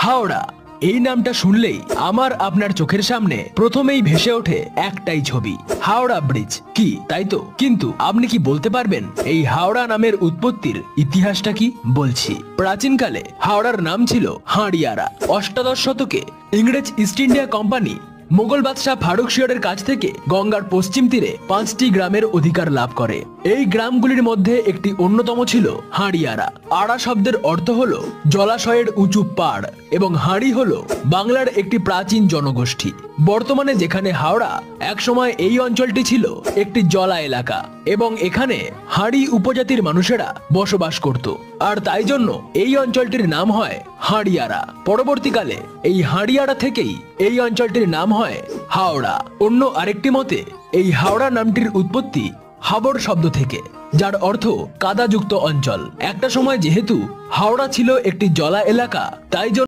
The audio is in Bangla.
হাওড়া এই নামটা শুনলেই আমার আপনার চোখের সামনে প্রথমেই ভেসে ওঠে একটাই ছবি, হাওড়া ব্রিজ। কি তাই তো? কিন্তু আপনি কি বলতে পারবেন এই হাওড়া নামের উৎপত্তির ইতিহাসটা কি? বলছি। প্রাচীনকালে হাওড়ার নাম ছিল হাঁড়িয়ারা। অষ্টাদশ শতকে ইংরেজ ইস্ট ইন্ডিয়া কোম্পানি মোগল বাদশাহ ফারুক শিয়রের কাছ থেকে গঙ্গার পশ্চিম তীরে 5টি গ্রামের অধিকার লাভ করে। এই গ্রামগুলির মধ্যে একটি অন্যতম ছিল হাঁড়িয়ারা। আড়া শব্দের অর্থ হলো জলাশয়ের উঁচু পাড় এবং হাঁড়ি হলো বাংলার একটি প্রাচীন জনগোষ্ঠী। বর্তমানে যেখানে হাওড়া, একসময় এই অঞ্চলটি ছিল একটি জলা এলাকা এবং এখানে হাঁড়ি উপজাতির মানুষেরা বসবাস করত, আর তাই জন্য এই অঞ্চলটির নাম হয় হাঁড়িয়ারা। পরবর্তীকালে এই হাঁড়িয়ারা থেকেই এই অঞ্চলটির নাম হয় হাওড়া। অন্য আরেকটি মতে এই হাওড়া নামটির উৎপত্তি হাবড় শব্দ থেকে, যার অর্থ কাদাযুক্ত অঞ্চল। একটা সময় যেহেতু হাওড়া ছিল একটি জলা এলাকা, তাই জন্য